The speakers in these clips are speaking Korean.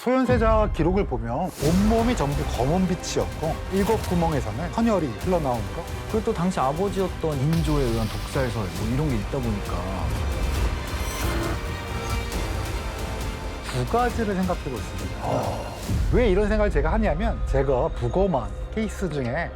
소현세자 기록을 보면 온몸이 전부 검은 빛이었고 7구멍에서는 헌혈이 흘러나오는 거. 그리고 또 당시 아버지였던 인조에 의한 독살설 뭐 이런 게 있다 보니까 두 가지를 생각해 볼 수 있습니다. 왜 이런 생각을 제가 하냐면 제가 부검한 케이스 중에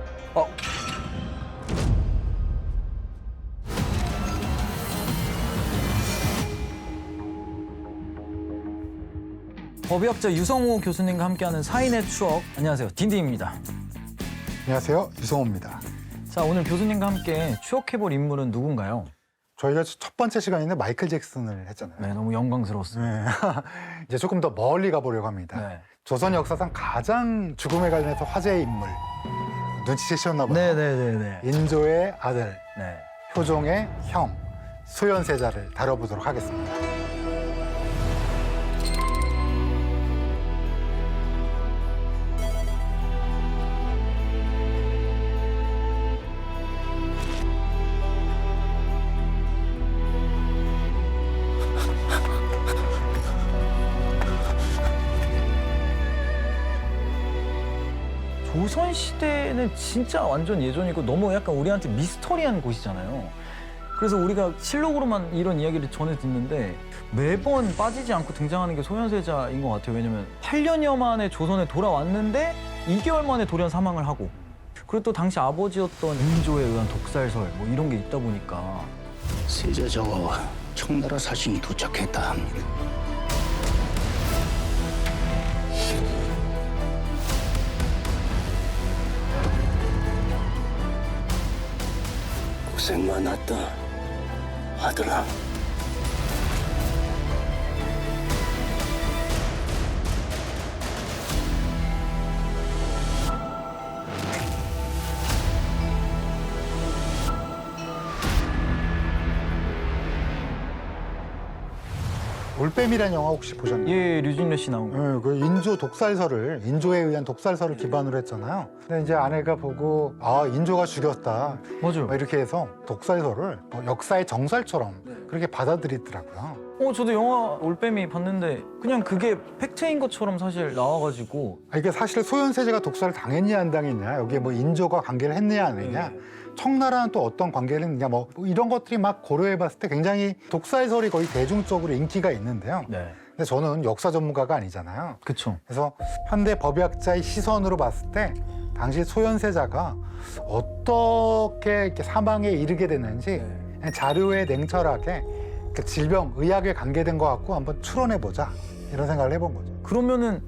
법의학자 유성호 교수님과 함께하는 사인의 추억. 안녕하세요, 딘딘입니다. 안녕하세요, 유성호입니다. 자, 오늘 교수님과 함께 추억해볼 인물은 누군가요? 저희가 첫 번째 시간에는 마이클 잭슨을 했잖아요. 네, 너무 영광스러웠습니다. 네. 이제 조금 더 멀리 가보려고 합니다. 네. 조선 역사상 가장 죽음에 관련해서 화제의 인물. 눈치채셨나 봐요. 네네네네. 인조의 아들, 네. 효종의 형, 소현세자를 다뤄보도록 하겠습니다. 조선시대는 진짜 완전 예전이고 너무 약간 우리한테 미스터리한 곳이잖아요. 그래서 우리가 실록으로만 이런 이야기를 전해 듣는데 매번 빠지지 않고 등장하는 게 소현세자인 것 같아요. 왜냐면 8년여 만에 조선에 돌아왔는데 2개월 만에 돌연 사망을 하고, 그리고 또 당시 아버지였던 인조에 의한 독살설 뭐 이런 게 있다 보니까. 세자저와 청나라 사신이 도착했다 합니다. 고생 많았다, 아들아. 올빼미라는 영화 혹시 보셨나요? 예, 류진래 씨 나온 거. 네, 그 인조 독살설을, 인조에 의한 독살설을 기반으로 했잖아요. 근데 이제 아내가 보고 인조가 죽였다 맞아요. 막 이렇게 해서 독살설을 역사의 정설처럼 그렇게 받아들이더라고요. 저도 영화 올빼미 봤는데 그냥 그게 팩트인 것처럼 사실 나와가지고. 이게 사실 소현세자가 독살을 당했냐 안 당했냐, 여기에 뭐 인조가 관계를 했느냐 안 했냐, 청나라는 또 어떤 관계를 했느냐, 뭐 이런 것들이 막 고려해봤을 때 굉장히 독살설이 거의 대중적으로 인기가 있는데요. 네. 근데 저는 역사 전문가가 아니잖아요. 그쵸. 그래서 현대 법의학자의 시선으로 봤을 때 당시 소현세자가 어떻게 이렇게 사망에 이르게 됐는지 그냥 자료에 냉철하게 그 질병, 의학에 관계된 것 같고 한번 추론해보자, 이런 생각을 해본 거죠. 그러면은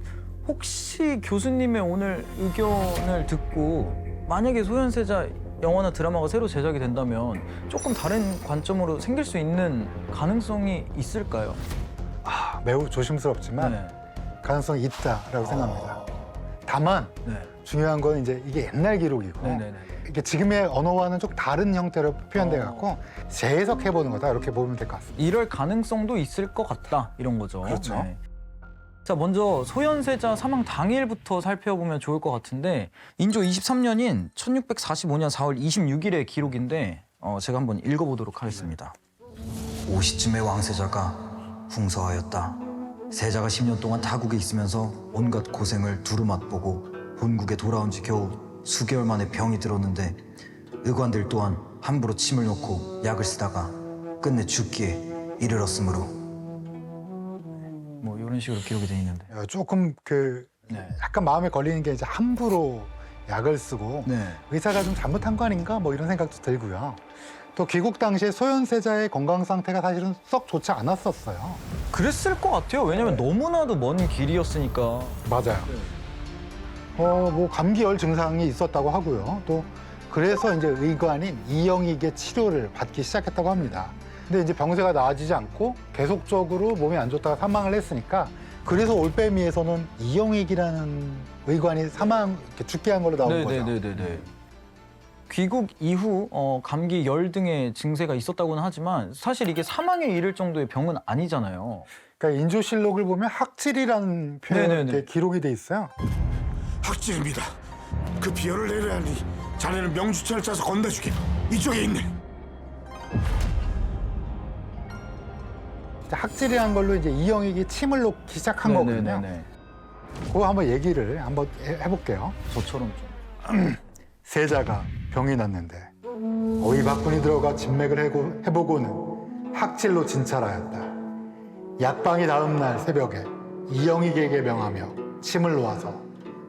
혹시 교수님의 오늘 의견을 듣고 만약에 소현세자 영화나 드라마가 새로 제작이 된다면 조금 다른 관점으로 생길 수 있는 가능성이 있을까요? 매우 조심스럽지만 네. 가능성이 있다라고 생각합니다. 다만 네. 중요한 건 이제 이게 옛날 기록이고 네네네. 이게 지금의 언어와는 좀 다른 형태로 표현돼 갖고 재해석해보는 거다, 이렇게 보면 될 것 같습니다. 이럴 가능성도 있을 것 같다, 이런 거죠. 그렇죠. 자, 먼저 소현세자 사망 당일부터 살펴보면 좋을 것 같은데, 인조 23년인 1645년 4월 26일의 기록인데 제가 한번 읽어보도록 하겠습니다. 50쯤의 왕세자가 궁서하였다. 세자가 10년 동안 타국에 있으면서 온갖 고생을 두루 맛보고 본국에 돌아온 지 겨우 수개월 만에 병이 들었는데 의관들 또한 함부로 침을 놓고 약을 쓰다가 끝내 죽기에 이르렀으므로, 뭐 이런 식으로 기록이 돼 있는데. 조금 네. 약간 마음에 걸리는 게 이제 함부로 약을 쓰고 네. 의사가 좀 잘못한 거 아닌가, 뭐 이런 생각도 들고요. 또 귀국 당시에 소현세자의 건강 상태가 사실은 썩 좋지 않았었어요. 그랬을 것 같아요. 왜냐면 너무나도 먼 길이었으니까. 맞아요. 뭐 감기열 증상이 있었다고 하고요. 또 그래서 이제 의관인 이영익의 치료를 받기 시작했다고 합니다. 근데 이제 병세가 나아지지 않고 계속적으로 몸이 안 좋다가 사망을 했으니까, 그래서 올빼미에서는 이영익이라는 의관이 이렇게 죽게 한 걸로 나온 거죠. 네네네네. 귀국 이후 감기, 열 등의 증세가 있었다고는 하지만 사실 이게 사망에 이를 정도의 병은 아니잖아요. 그러니까 인조실록을 보면 학질이라는 표현이 네네네. 이렇게 기록이 돼 있어요. 학질입니다. 그 비열을 내려야 하니 자네는 명주차를 짜서 건네주게. 이쪽에 있네. 학질이라는 걸로 이제 이영익이 침을 놓기 시작한 거거든요. 네네네네. 그거 한번 얘기를 한번 해볼게요. 저처럼 좀. 세자가 병이 났는데 어이박군이 들어가 진맥을 해보고는 학질로 진찰하였다. 약방이 다음 날 새벽에 이영익에게 명하며 침을 놓아서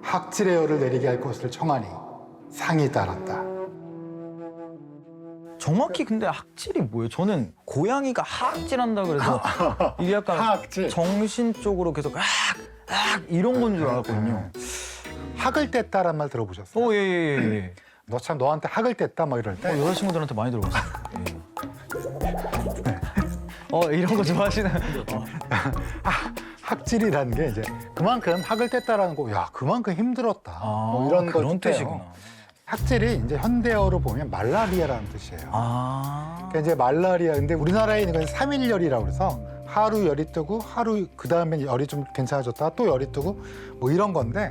학질의 열을 내리게 할 것을 청하니 상이 따랐다. 정확히 근데 학질이 뭐예요? 저는 고양이가 하악질한다 그래서 이게 약간 하악질. 정신 쪽으로 계속 이런 건 줄 알았거든요. 학을 뗐다란 말 들어보셨어요? 예예예. 너 참 너한테 학을 뗐다 뭐 이럴 때 여자친구들한테 많이 들어봤어요. 예. 이런 거 좋아하시는. 학질이라는 게 이제 그만큼 학을 뗐다라는 거, 야 그만큼 힘들었다. 뭐 이런 그런 거 뜻이구나. 학질이 이제 현대어로 보면 말라리아라는 뜻이에요. 그러니까 이제 말라리아, 근데 우리나라에 있는 건 3일열이라고 그래서 하루 열이 뜨고 하루 그 다음에 열이 좀 괜찮아졌다 또 열이 뜨고 뭐 이런 건데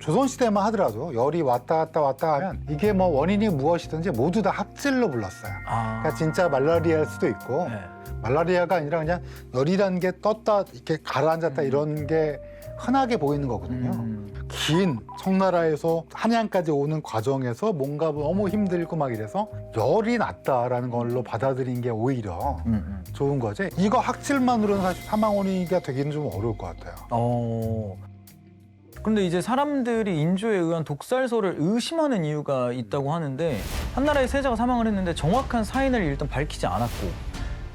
조선시대만 하더라도 열이 왔다 갔다 하면 이게 뭐 원인이 무엇이든지 모두 다 학질로 불렀어요. 그러니까 진짜 말라리아일 수도 있고 네. 말라리아가 아니라 그냥 열이라는 게 떴다 이렇게 가라앉았다 이런 게 흔하게 보이는 거거든요. 긴 청나라에서 한양까지 오는 과정에서 뭔가 너무 힘들고 막 이래서 열이 났다라는 걸로 받아들인 게 오히려 좋은 거지. 이거 학질만으로는 사실 사망 원인이 되기는 좀 어려울 것 같아요. 그런데 이제 사람들이 인조에 의한 독살설을 의심하는 이유가 있다고 하는데 한나라의 세자가 사망을 했는데 정확한 사인을 일단 밝히지 않았고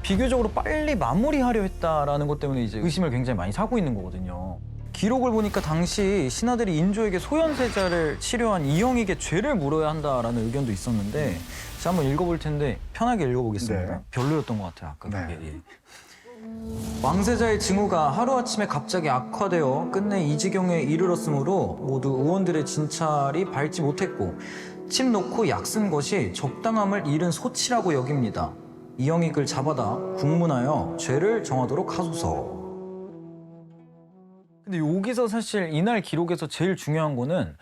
비교적으로 빨리 마무리하려 했다라는 것 때문에 이제 의심을 굉장히 많이 사고 있는 거거든요. 기록을 보니까 당시 신하들이 인조에게 소현세자를 치료한 이영익의 죄를 물어야 한다라는 의견도 있었는데 제가 한번 읽어볼 텐데 편하게 읽어보겠습니다. 네. 별로였던 것 같아요. 아까 네. 그게. 왕세자의 징후가 하루아침에 갑자기 악화되어 끝내 이 지경에 이르렀으므로 모두 의원들의 진찰이 밟지 못했고 침 놓고 약 쓴 것이 적당함을 잃은 소치라고 여깁니다. 이영익을 잡아다 국문하여 죄를 정하도록 하소서. 근데 여기서 사실 이날 기록에서 제일 중요한 거는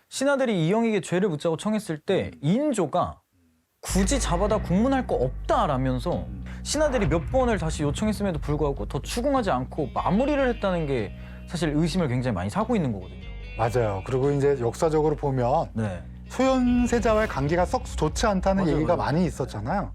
신하들이 이영익의 죄를 묻자고 청했을 때 인조가 굳이 잡아다 국문할 거 없다라면서 신하들이 몇 번을 다시 요청했음에도 불구하고 더 추궁하지 않고 마무리를 했다는 게 사실 의심을 굉장히 많이 사고 있는 거거든요. 맞아요. 그리고 이제 역사적으로 보면 네. 소현세자와의 관계가 썩 좋지 않다는 맞아요, 얘기가 맞아요. 많이 있었잖아요.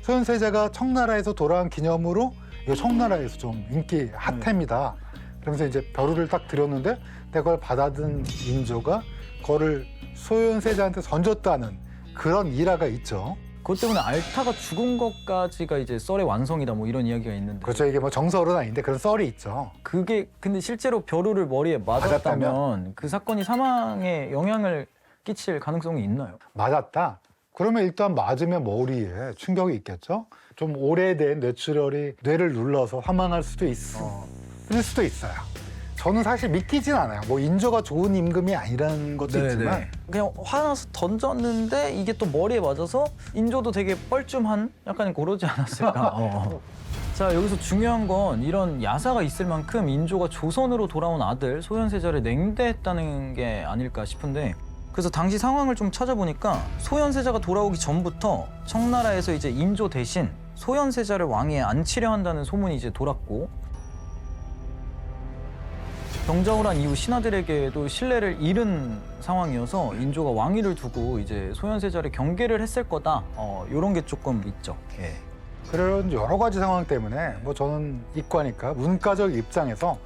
소현세자가 청나라에서 돌아온 기념으로 이거 청나라에서 좀 인기 핫템이다. 그러면서 이제 벼루를 딱 드렸는데 그걸 받아든 인조가 그거를 소현세자한테 던졌다는 그런 일화가 있죠. 그것 때문에 알타가 죽은 것까지가 이제 썰의 완성이다 뭐 이런 이야기가 있는데 그렇죠. 이게 뭐 정설은 아닌데 그런 썰이 있죠. 그게 근데 실제로 벼루를 머리에 맞았다면 그 사건이 사망에 영향을 끼칠 가능성이 있나요? 맞았다. 그러면 일단 맞으면 머리에 충격이 있겠죠. 좀 오래된 뇌출혈이 뇌를 눌러서 사망할 수도 있을 수도 있어요. 저는 사실 믿기진 않아요. 뭐 인조가 좋은 임금이 아니라는 것도 있지만 그냥 화나서 던졌는데 이게 또 머리에 맞아서 인조도 되게 뻘쭘한 약간 그러지 않았을까. 자, 여기서 중요한 건 이런 야사가 있을 만큼 인조가 조선으로 돌아온 아들 소현세자를 냉대했다는 게 아닐까 싶은데 그래서 당시 상황을 좀 찾아보니까 소현세자가 돌아오기 전부터 청나라에서 이제 인조 대신 소현세자를 왕위에 앉히려 한다는 소문이 이제 돌았고 병자호를 한 이후 신하들에게도 신뢰를 잃은 상황이어서 인조가 왕위를 두고 이제 소현세자를 경계를 했을 거다. 이런 게 조금 있죠. 예. 그런 여러 가지 상황 때문에 뭐 저는 이과니까 문과적 입장에서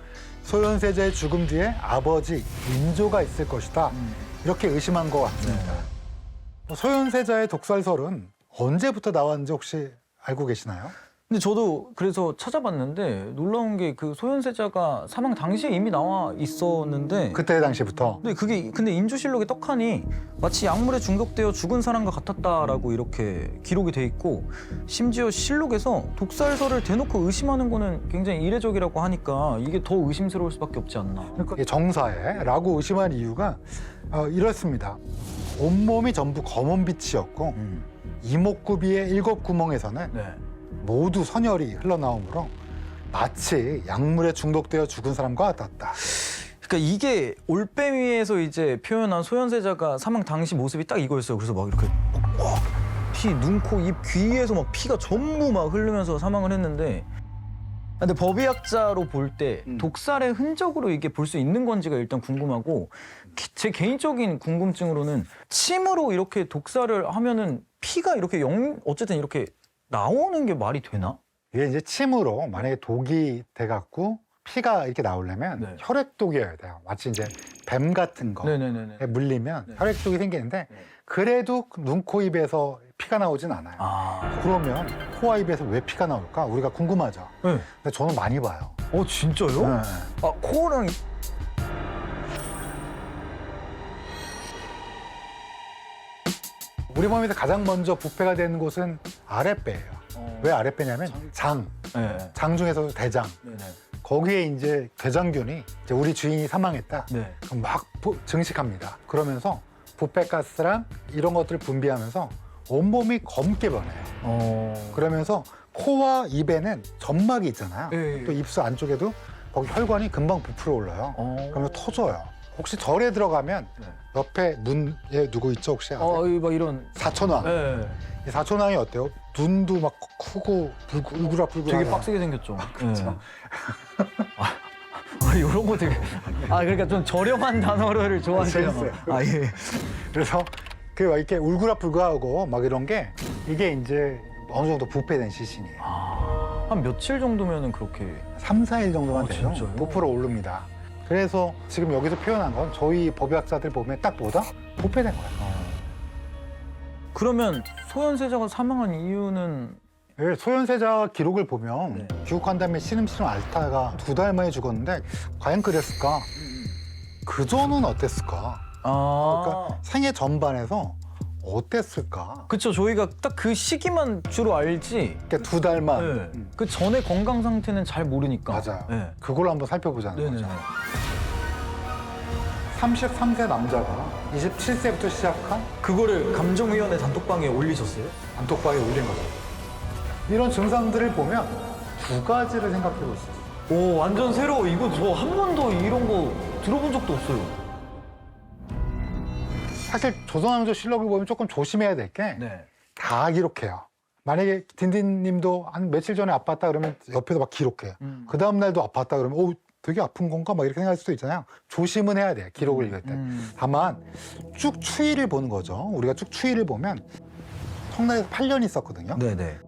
소현세자의 죽음 뒤에 아버지 인조가 있을 것이다. 이렇게 의심한 것 같습니다. 소현세자의 독살설은 언제부터 나왔는지 혹시 알고 계시나요? 근데 저도 그래서 찾아봤는데 놀라운 게 그 소현세자가 사망 당시에 이미 나와 있었는데 그때 당시부터. 근데 인조실록에 떡하니 마치 약물에 중독되어 죽은 사람과 같았다라고 이렇게 기록이 돼 있고 심지어 실록에서 독살설을 대놓고 의심하는 거는 굉장히 이례적이라고 하니까 이게 더 의심스러울 수밖에 없지 않나. 그러니까 이게 정사해라고 의심한 이유가 이렇습니다. 온몸이 전부 검은빛이었고 이목구비의 7구멍에서는 네. 모두 선혈이 흘러나오므로 마치 약물에 중독되어 죽은 사람과 같았다. 그러니까 이게 올빼미에서 이제 표현한 소현세자가 사망 당시 모습이 딱 이거였어요. 그래서 막 이렇게 피, 눈, 코, 입, 귀에서 막 피가 전부 막 흐르면서 사망을 했는데 근데 법의학자로 볼 때 독살의 흔적으로 이게 볼 수 있는 건지가 일단 궁금하고 제 개인적인 궁금증으로는 침으로 이렇게 독살을 하면은 피가 이렇게 어쨌든 이렇게 나오는 게 말이 되나? 이게 이제 침으로 만약에 독이 돼갖고 피가 이렇게 나오려면 네. 혈액독이어야 돼요. 마치 이제 뱀 같은 거 네네네네. 물리면 네. 혈액독이 생기는데 네. 그래도 눈, 코, 입에서 피가 나오진 않아요. 아, 그러면 코와 입에서 왜 피가 나올까? 우리가 궁금하죠. 네. 근데 저는 많이 봐요. 진짜요? 네. 아, 코랑 우리 몸에서 가장 먼저 부패가 되는 곳은 아랫배예요. 왜 아랫배냐면 장 중에서도 대장. 네네. 거기에 이제 대장균이 이제 우리 주인이 사망했다. 네. 그럼 막 증식합니다. 그러면서 부패가스랑 이런 것들을 분비하면서 온몸이 검게 변해요. 그러면서 코와 입에는 점막이 있잖아요. 네. 또 입술 안쪽에도 거기 혈관이 금방 부풀어 올라요. 그러면 터져요. 혹시 절에 들어가면 네. 옆에 문에 누구 있죠 혹시 아세요? 막 이런. 사천왕. 네. 이 사천왕이 어때요? 눈도 막 크고 울그락불그락. 되게 빡세게 생겼죠. 그렇죠. 이런 거 되게. 그러니까 좀 저렴한 단어를 좋아하세요. 재밌어요. 예. 그래서 그 이렇게 울그락불그락하고 막 이런 게 이게 이제 어느 정도 부패된 시신이에요. 한 며칠 정도면은 그렇게. 3, 4일 정도만 아, 돼요. 진짜요? 부풀어 오릅니다. 그래서 지금 여기서 표현한 건 저희 법의학자들 보면 딱 보다 부패된 거예요. 그러면 소현세자가 사망한 이유는 예, 소현세자 기록을 보면 네. 귀국한 다음에 시름시름 앓다가 2달 만에 죽었는데 과연 그랬을까? 그 전은 어땠을까? 그러니까 생애 전반에서 어땠을까? 그쵸, 저희가 딱 그 시기만 주로 알지. 그러니까 2달만. 네. 그 전에 건강 상태는 잘 모르니까. 맞아요. 네. 그걸 한번 살펴보자는 네네네. 거죠. 33세 남자가 27세부터 시작한 그거를 감정위원회 단톡방에 올리셨어요? 단톡방에 올린 거죠. 이런 증상들을 보면 2가지를 생각해 볼 수 있어요. 오, 완전 새로워. 이거 저 한 번도 이런 거 들어본 적도 없어요. 사실 조선왕조실록을 보면 조금 조심해야 될 게 다 네. 기록해요. 만약에 딘딘님도 한 며칠 전에 아팠다 그러면 옆에서 막 기록해. 그 다음 날도 아팠다 그러면 되게 아픈 건가? 막 이렇게 생각할 수도 있잖아요. 조심은 해야 돼요. 기록을 읽을 때. 다만 쭉 추이를 보는 거죠. 우리가 쭉 추이를 보면 청나라에서 8년 있었거든요. 네네.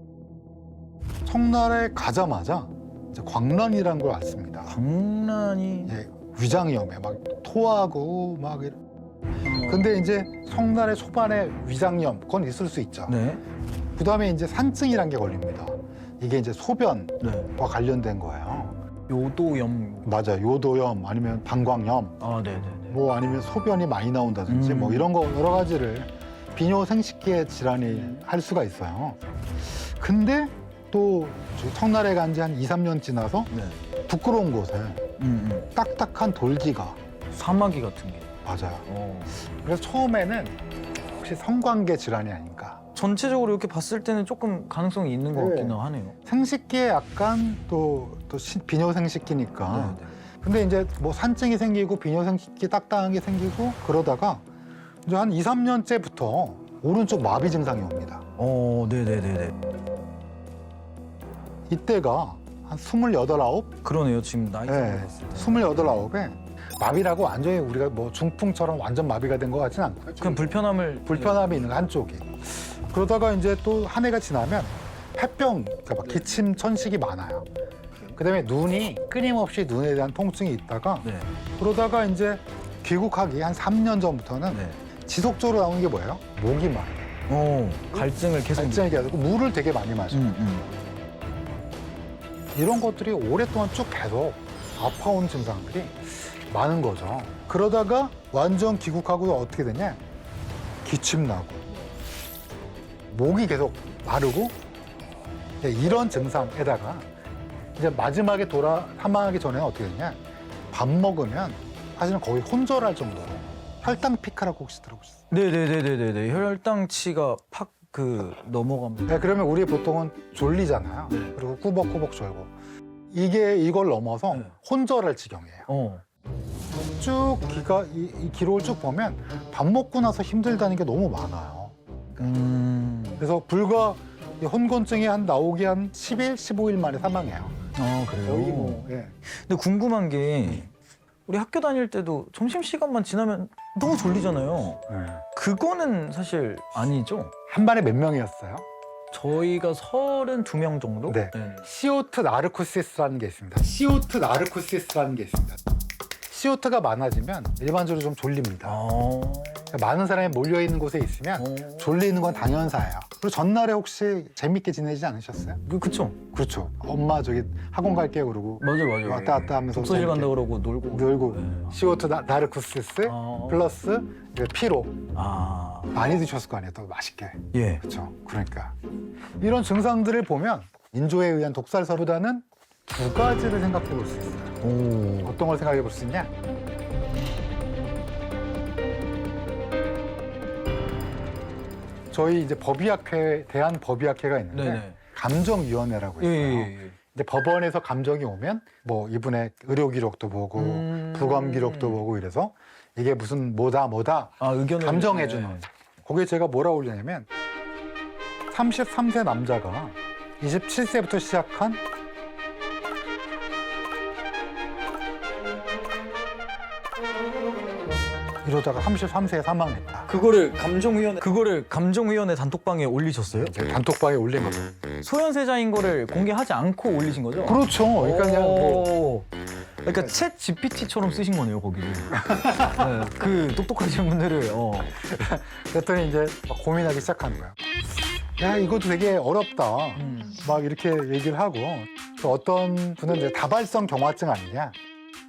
청나라에 가자마자 이제 광란이라는 걸 앓습니다. 광란이. 예, 위장염에 막 토하고 막 근데 이제 청나라 초반에 위장염 그건 있을 수 있죠. 네. 그다음에 이제 산증이라는 게 걸립니다. 이게 이제 소변과 네. 관련된 거예요. 요도염. 맞아요. 요도염 아니면 방광염 네네네. 뭐 아니면 소변이 많이 나온다든지 뭐 이런 거 여러 가지를 비뇨생식계 질환이 할 수가 있어요. 근데 또 저희 청나라에 간 지 한 2, 3년 지나서 네. 부끄러운 곳에 딱딱한 돌기가 사마귀 같은 게. 맞아요. 그래서 처음에는 혹시 성관계 질환이 아닌가. 전체적으로 이렇게 봤을 때는 조금 가능성이 있는 것 네. 같기는 하네요. 생식기에 약간 또 비뇨생식기니까. 네네. 근데 이제 뭐 산증이 생기고 비뇨생식기 딱딱한 게 생기고 그러다가 이제 한 2, 3년째부터 오른쪽 마비 증상이 옵니다. 네네네네. 이때가 한 28, 9? 그러네요. 지금 나이 네, 봤을 때. 28, 9에 마비라고 완전히 우리가 뭐 중풍처럼 완전 마비가 된 것 같지는 않고요. 그럼 불편함이 있는 거 한쪽이. 그러다가 이제 또 한 해가 지나면 폐병, 그러니까 막 기침, 천식이 많아요. 그다음에 눈이 끊임없이 눈에 대한 통증이 있다가 네. 그러다가 이제 귀국하기 한 3년 전부터는 네. 지속적으로 나오는 게 뭐예요? 목이 마르요. 갈증을 계속. 갈증이 계속 물을 되게 많이 마셔요. 이런 것들이 오랫동안 쭉 계속 아파온 증상들이 많은 거죠. 그러다가 완전 귀국하고 어떻게 되냐? 기침 나고 목이 계속 마르고 이런 증상에다가 이제 마지막에 사망하기 전에는 어떻게 되냐? 밥 먹으면 사실은 거의 혼절할 정도로 혈당 피크라고 혹시 들어보셨어요? 네네네네네. 혈당치가 팍 넘어갑니다. 네, 그러면 우리 보통은 졸리잖아요. 네. 그리고 꾸벅꾸벅 졸고 이걸 넘어서 네. 혼절할 지경이에요. 쭉 이 기록을 쭉 보면 밥 먹고 나서 힘들다는 게 너무 많아요. 그래서 불과 이 혼곤증이 나오기 한 10일, 15일 만에 사망해요. 그래요? 거의 뭐 예. 근데 궁금한 게 우리 학교 다닐 때도 점심시간만 지나면 너무 졸리잖아요. 그거는 사실 아니죠? 한 반에 몇 명이었어요? 저희가 32명 정도? 네. CO2 나르코시스라는 게 있습니다. CO2 나르코시스라는 게 있습니다. CO2가 많아지면 일반적으로 좀 졸립니다. 많은 사람이 몰려 있는 곳에 있으면 졸리는 건 당연사예요. 그리고 전날에 혹시 재밌게 지내지 않으셨어요? 그쵸? 그렇죠. 엄마 저기 학원 갈게요 그러고 맞아요. 왔다 갔다 하면서 독서실 재밌게 간다 그러고 놀고. 놀고 네. CO2 나르코시스 플러스 이제 피로 많이 드셨을 거 아니에요. 또 맛있게. 예. 그렇죠. 그러니까 이런 증상들을 보면 인조에 의한 독살사보다는 두 가지를 생각해 볼 수 있어요. 어떤 걸 생각해 볼 수 있냐? 저희 이제 법의학회 대한법의학회가 있는데 네네. 감정위원회라고 있어요. 예. 이제 법원에서 감정이 오면 뭐 이분의 의료 기록도 보고 부검 기록도 보고 이래서 이게 무슨 뭐다 의견을 감정해 주는. 거기에 제가 뭐라 올리냐면 33세 남자가 27세부터 시작한 이러다가 33세에 사망했다. 그거를 감정위원회 단톡방에 올리셨어요? 단톡방에 올린 거죠. 소현세자인 거를 공개하지 않고 올리신 거죠? 그렇죠. 그러니까 그냥 뭐 그러니까 챗 GPT처럼 쓰신 거네요, 거기를. 네, 그 똑똑하신 분들을. 그랬더니 이제 막 고민하기 시작하는 거야. 야, 이것도 되게 어렵다. 막 이렇게 얘기를 하고 또 어떤 분은 이제 다발성 경화증 아니냐.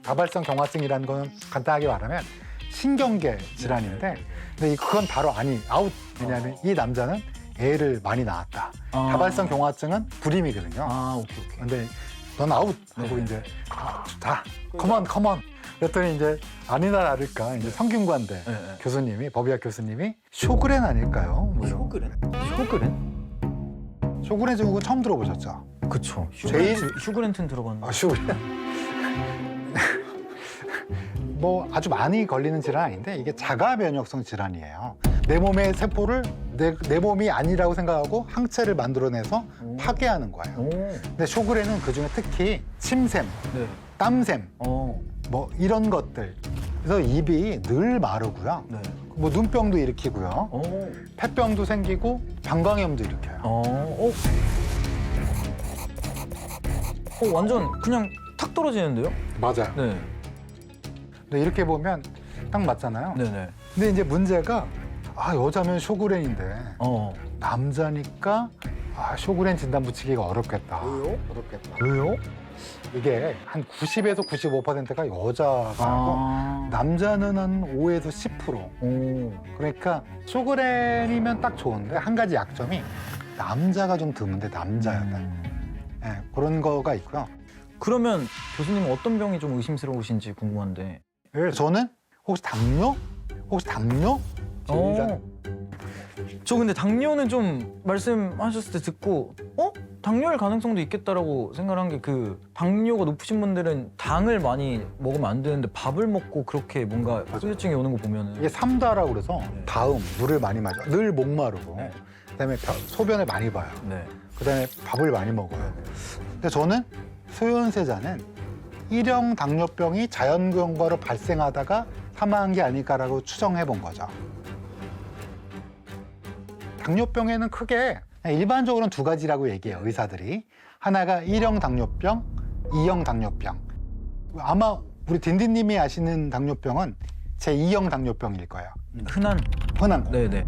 다발성 경화증이라는 거는 간단하게 말하면 신경계 질환인데 근데 그건 바로 아웃. 왜냐하면 이 남자는 애를 많이 낳았다. 다발성 경화증은 불임이거든요. 오케이. 근데 넌 아웃 하고 이제 좋다. 컴온. 그랬더니 이제 아니나 다를까 이제 성균관대 교수님이 법의학 교수님이 쇼그렌 아닐까요? 뭐 이런. 쇼그렌 증후군 처음 들어보셨죠? 그쵸. 제일- 휴그랜튼 들어봤는데. 쇼그렌. 뭐 아주 많이 걸리는 질환 아닌데 이게 자가 면역성 질환이에요. 내 몸의 세포를 내 몸이 아니라고 생각하고 항체를 만들어내서 파괴하는 거예요. 근데 쇼그렌은 그중에 특히 침샘, 네. 땀샘, 뭐 이런 것들. 그래서 입이 늘 마르고요. 네. 뭐 눈병도 일으키고요. 폐병도 생기고 방광염도 일으켜요. 완전 그냥 탁 떨어지는데요? 맞아요. 네. 근데 이렇게 보면 딱 맞잖아요. 네네. 근데 이제 문제가 여자면 쇼그렌인데 남자니까 쇼그렌 진단 붙이기가 어렵겠다. 왜요? 이게 한 90에서 95%가 여자가 하고 남자는 한 5에서 10%. 그러니까 쇼그렌이면 딱 좋은데 한 가지 약점이 남자가 좀 드문데 남자였다. 네, 그런 거가 있고요. 그러면 교수님은 어떤 병이 좀 의심스러우신지 궁금한데. 저는 혹시 당뇨? 일단 저 근데 당뇨는 좀 말씀하셨을 때 듣고 당뇨일 가능성도 있겠다라고 생각한 게 그 당뇨가 높으신 분들은 당을 많이 먹으면 안 되는데 밥을 먹고 그렇게 뭔가 후유증이 오는 거 보면은 이게 삼다라고 그래서 다음 물을 많이 마셔. 늘 목마르고 네. 그다음에 소변을 많이 봐요. 네. 그다음에 밥을 많이 먹어요. 근데 저는 소현세자는 일형 당뇨병이 자연 경과로 발생하다가 사망한 게 아닐까라고 추정해 본 거죠. 당뇨병에는 크게 일반적으로는 두 가지라고 얘기해요, 의사들이. 하나가 1형 당뇨병, 2형 당뇨병. 아마 우리 딘딘님이 아시는 당뇨병은 제2형 당뇨병일 거예요. 흔한 흔한 거. 네네.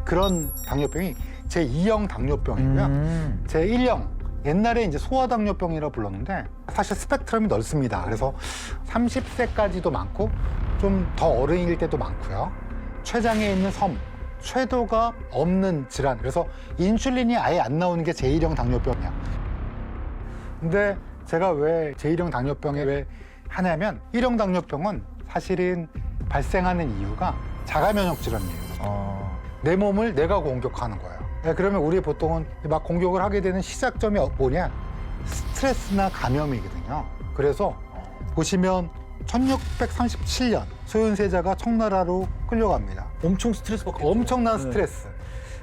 그런 당뇨병이 제2형 당뇨병이고요. 제1형, 옛날에 이제 소아당뇨병이라고 불렀는데 사실 스펙트럼이 넓습니다. 그래서 30세까지도 많고 좀 더 어른일 때도 많고요. 췌장에 있는 섬, 쇄도가 없는 질환. 그래서 인슐린이 아예 안 나오는 게 제1형 당뇨병이야. 근데 제가 왜 제1형 당뇨병에 왜 하냐면 1형 당뇨병은 사실은 발생하는 이유가 자가면역 질환이에요. 내 몸을 내가 공격하는 거예요. 네, 그러면 우리 보통은 막 공격을 하게 되는 시작점이 뭐냐? 스트레스나 감염이거든요. 그래서 보시면 1637년 소현세자가 청나라로 끌려갑니다. 엄청 스트레스 받고 엄청난 스트레스.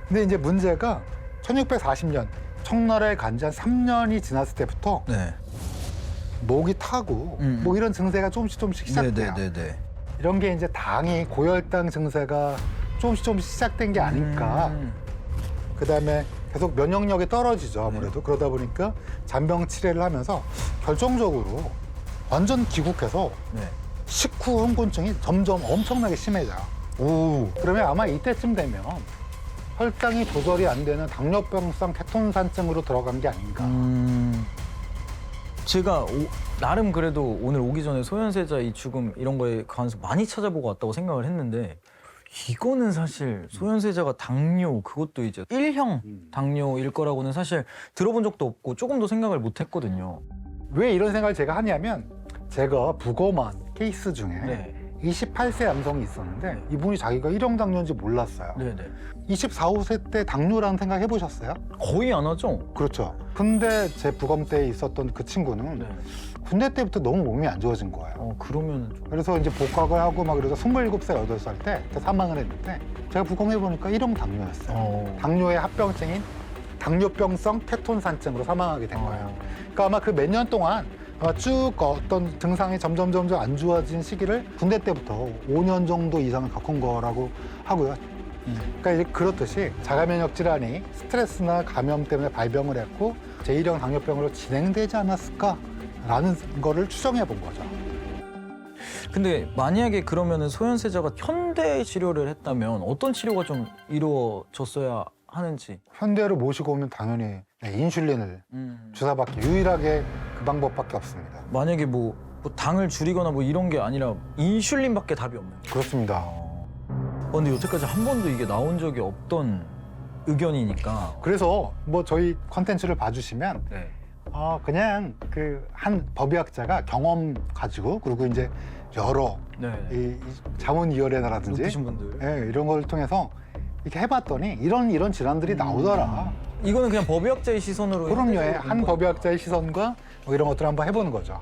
근데 이제 문제가 1640년 청나라에 간 지 한 3년이 지났을 때부터 네. 목이 타고 뭐 이런 증세가 조금씩 시작돼요. 네네네. 이런 게 이제 당이 고혈당 증세가 조금씩 시작된 게 아닐까. 그다음에 계속 면역력이 떨어지죠. 아무래도 그러다 보니까 잔병 치레를 하면서 결정적으로 완전 귀국해서 네. 식후 흥곤증이 점점 엄청나게 심해져요. 오. 그러면 아마 이때쯤 되면 혈당이 조절이 안 되는 당뇨병성 케톤산증으로 들어간 게 아닌가. 제가 나름 그래도 오늘 오기 전에 소현세자 이 죽음 이런 거에 관해서 많이 찾아보고 왔다고 생각을 했는데 이거는 사실 소현세자가 당뇨 그것도 이제 1형 당뇨일 거라고는 사실 들어본 적도 없고 조금도 생각을 못 했거든요. 왜 이런 생각을 제가 하냐면 제가 부검한 케이스 중에 네. 28세 남성이 있었는데 이분이 자기가 1형 당뇨인지 몰랐어요. 네네. 24, 5세 때 당뇨라는 생각 해보셨어요? 거의 안 하죠? 그렇죠. 근데 제 부검 때 있었던 그 친구는 네. 군대 때부터 너무 몸이 안 좋아진 거예요. 그러면 좀. 그래서 이제 복학을 하고 막 그래서 27살, 8살 때 사망을 했는데 제가 부검해보니까 1형 당뇨였어요. 당뇨의 합병증인 당뇨병성 케톤산증으로 사망하게 된 거예요. 그러니까 아마 그 몇 년 동안 쭉 어떤 증상이 점점 안 좋아진 시기를 군대 때부터 5년 정도 이상을 겪은 거라고 하고요. 그러니까 이제 그렇듯이 자가면역 질환이 스트레스나 감염 때문에 발병을 했고 제1형 당뇨병으로 진행되지 않았을까라는 거를 추정해 본 거죠. 근데 만약에 그러면은 소현세자가 현대 치료를 했다면 어떤 치료가 좀 이루어졌어야 하는지. 현대로 모시고 오면 당연히 인슐린을 주사받기 유일하게 그 방법밖에 없습니다. 만약에 뭐 당을 줄이거나 뭐 이런 게 아니라 인슐린밖에 답이 없는 거예요. 그렇습니다. 근데 여태까지 한 번도 이게 나온 적이 없던 의견이니까. 그래서 뭐 저희 컨텐츠를 봐주시면 네. 그냥 그 한 법의학자가 경험 가지고 그리고 이제 여러 네. 이 자문위원회라든지 높으신 분들. 예, 이런 걸 통해서 이렇게 해봤더니 이런 질환들이 나오더라. 이거는 그냥 법의학자의 시선으로. 그럼요. 현대적으로 한 본 거니까. 법의학자의 시선과 뭐 이런 것들을 한번 해보는 거죠.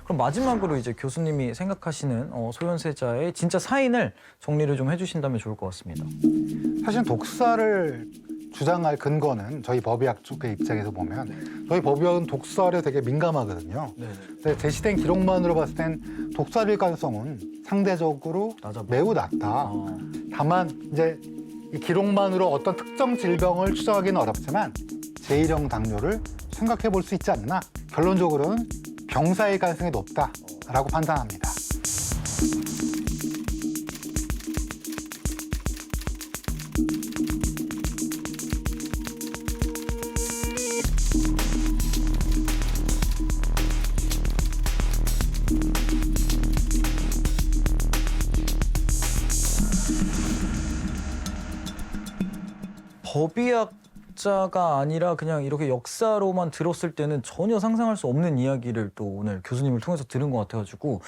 그럼 마지막으로 이제 교수님이 생각하시는 소현세자의 진짜 사인을 정리를 좀 해주신다면 좋을 것 같습니다. 사실 독살을 주장할 근거는 저희 법의학 쪽의 입장에서 보면 저희 법의학은 독살에 되게 민감하거든요. 네. 근데 제시된 기록만으로 봤을 땐 독살일 가능성은 상대적으로 낮아 보여. 매우 낮다. 다만 이제 이 기록만으로 어떤 특정 질병을 추정하기는 어렵지만 제1형 당뇨를 생각해 볼 수 있지 않나. 결론적으로는 병사일 가능성이 높다라고 판단합니다. 법의학자가 아니라 그냥 이렇게 역사로만 들었을 때는 전혀 상상할 수 없는 이야기를 또 오늘 교수님을 통해서 들은 것 같아가지고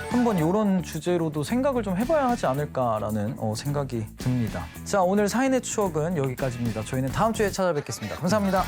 한번 이런 주제로도 생각을 좀 해봐야 하지 않을까라는 생각이 듭니다. 자, 오늘 사인의 추억은 여기까지입니다. 저희는 다음 주에 찾아뵙겠습니다. 감사합니다.